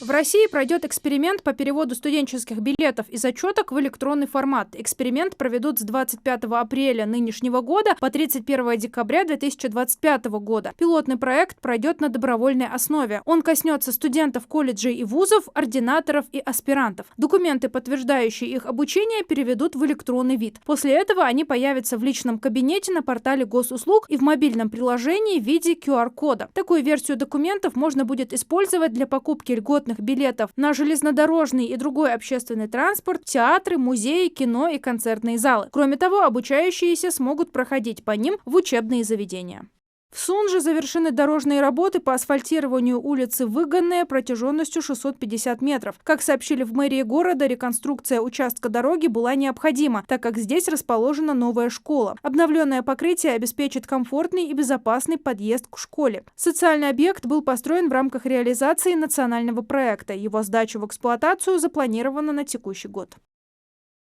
В России пройдет эксперимент по переводу студенческих билетов и зачеток в электронный формат. Эксперимент проведут с 25 апреля нынешнего года по 31 декабря 2025 года. Пилотный проект пройдет на добровольной основе. Он коснется студентов колледжей и вузов, ординаторов и аспирантов. Документы, подтверждающие их обучение, переведут в электронный вид. После этого они появятся в личном кабинете на портале госуслуг и в мобильном приложении в виде QR-кода. Такую версию документов можно будет использовать для покупки льготных билетов на железнодорожный и другой общественный транспорт, театры, музеи, кино и концертные залы. Кроме того, обучающиеся смогут проходить по ним в учебные заведения. В Сунже завершены дорожные работы по асфальтированию улицы Выгонная протяженностью 650 метров. Как сообщили в мэрии города, реконструкция участка дороги была необходима, так как здесь расположена новая школа. Обновленное покрытие обеспечит комфортный и безопасный подъезд к школе. Социальный объект был построен в рамках реализации национального проекта. Его сдача в эксплуатацию запланирована на текущий год.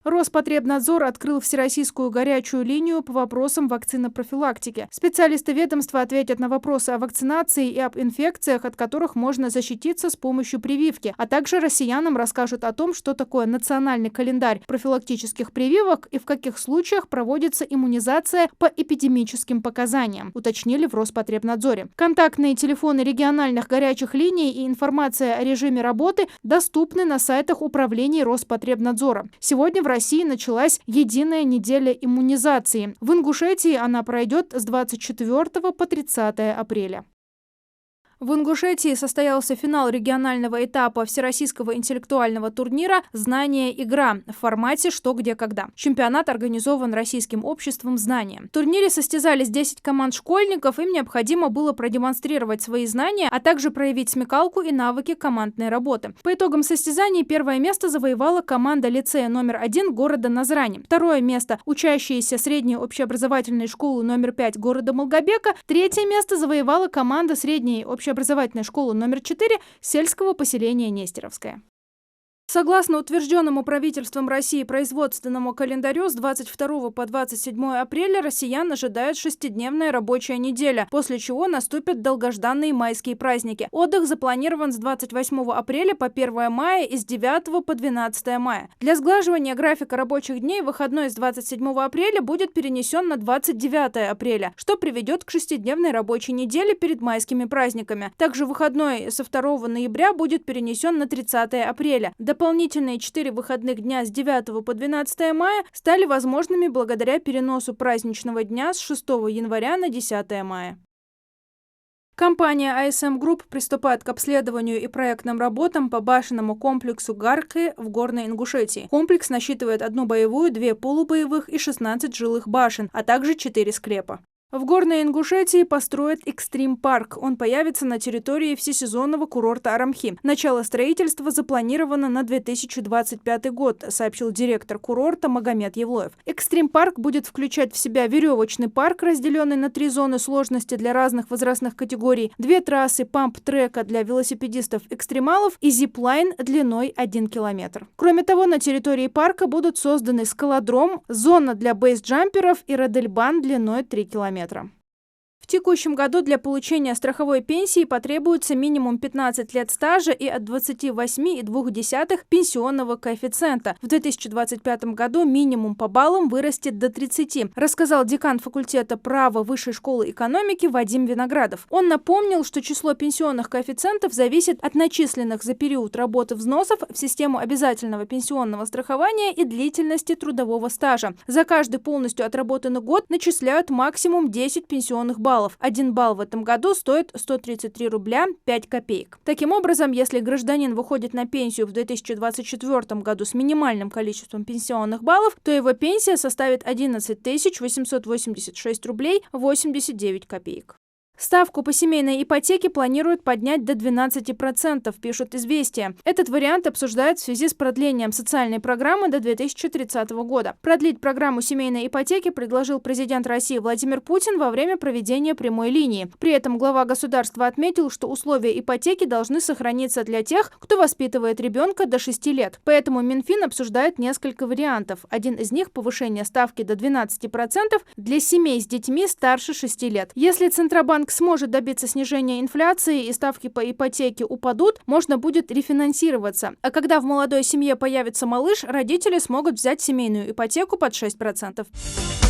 Роспотребнадзор открыл всероссийскую горячую линию по вопросам вакцинопрофилактики. Специалисты ведомства ответят на вопросы о вакцинации и об инфекциях, от которых можно защититься с помощью прививки, а также россиянам расскажут о том, что такое национальный календарь профилактических прививок и в каких случаях проводится иммунизация по эпидемическим показаниям, уточнили в Роспотребнадзоре. Контактные телефоны региональных горячих линий и информация о режиме работы доступны на сайтах управлений Роспотребнадзора. Сегодня в России началась единая неделя иммунизации. В Ингушетии она пройдет с 24 по 30 апреля. В Ингушетии состоялся финал регионального этапа Всероссийского интеллектуального турнира «Знание-игра» в формате «Что, где, когда». Чемпионат организован Российским обществом знания. В турнире состязались 10 команд школьников, им необходимо было продемонстрировать свои знания, а также проявить смекалку и навыки командной работы. По итогам состязаний первое место завоевала команда лицея номер 1 города Назрани. Второе место – учащиеся средней общеобразовательной школы номер 5 города Малгобека. Третье место завоевала команда средней общеобразовательной школы номер 4 сельского поселения Нестеровское. Согласно утвержденному правительством России производственному календарю, с 22 по 27 апреля россиян ожидает 6-дневная рабочая неделя, после чего наступят долгожданные майские праздники. Отдых запланирован с 28 апреля по 1 мая и с 9 по 12 мая. Для сглаживания графика рабочих дней выходной с 27 апреля будет перенесен на 29 апреля, что приведет к 6-дневной рабочей неделе перед майскими праздниками. Также выходной со 2 ноября будет перенесен на 30 апреля. Дополнительные 4 выходных дня с 9 по 12 мая стали возможными благодаря переносу праздничного дня с 6 января на 10 мая. Компания АСМ Групп приступает к обследованию и проектным работам по башенному комплексу Гаркы в Горной Ингушетии. Комплекс насчитывает 1 боевую, 2 полубоевых и 16 жилых башен, а также 4 склепа. В Горной Ингушетии построят экстрим-парк. Он появится на территории всесезонного курорта Арамхи. Начало строительства запланировано на 2025 год, сообщил директор курорта Магомед Евлоев. Экстрим-парк будет включать в себя веревочный парк, разделенный на 3 зоны сложности для разных возрастных категорий, 2 трассы памп-трека для велосипедистов-экстремалов и зиплайн длиной 1 километр. Кроме того, на территории парка будут созданы скалодром, зона для бейсджамперов и родельбан длиной 3 километра. В текущем году для получения страховой пенсии потребуется минимум 15 лет стажа и от 28,2 пенсионного коэффициента. В 2025 году минимум по баллам вырастет до 30, рассказал декан факультета права Высшей школы экономики Вадим Виноградов. Он напомнил, что число пенсионных коэффициентов зависит от начисленных за период работы взносов в систему обязательного пенсионного страхования и длительности трудового стажа. За каждый полностью отработанный год начисляют максимум 10 пенсионных баллов. 1 балл в этом году стоит 133 рубля 5 копеек. Таким образом, если гражданин выходит на пенсию в 2024 году с минимальным количеством пенсионных баллов, то его пенсия составит 11 886 рублей 89 копеек. Ставку по семейной ипотеке планируют поднять до 12%, пишут «Известия». Этот вариант обсуждают в связи с продлением социальной программы до 2030 года. Продлить программу семейной ипотеки предложил президент России Владимир Путин во время проведения прямой линии. При этом глава государства отметил, что условия ипотеки должны сохраниться для тех, кто воспитывает ребенка до 6 лет. Поэтому Минфин обсуждает несколько вариантов. Один из них – повышение ставки до 12% для семей с детьми старше 6 лет. Если Центробанк сможет добиться снижения инфляции и ставки по ипотеке упадут, можно будет рефинансироваться. А когда в молодой семье появится малыш, родители смогут взять семейную ипотеку под 6%.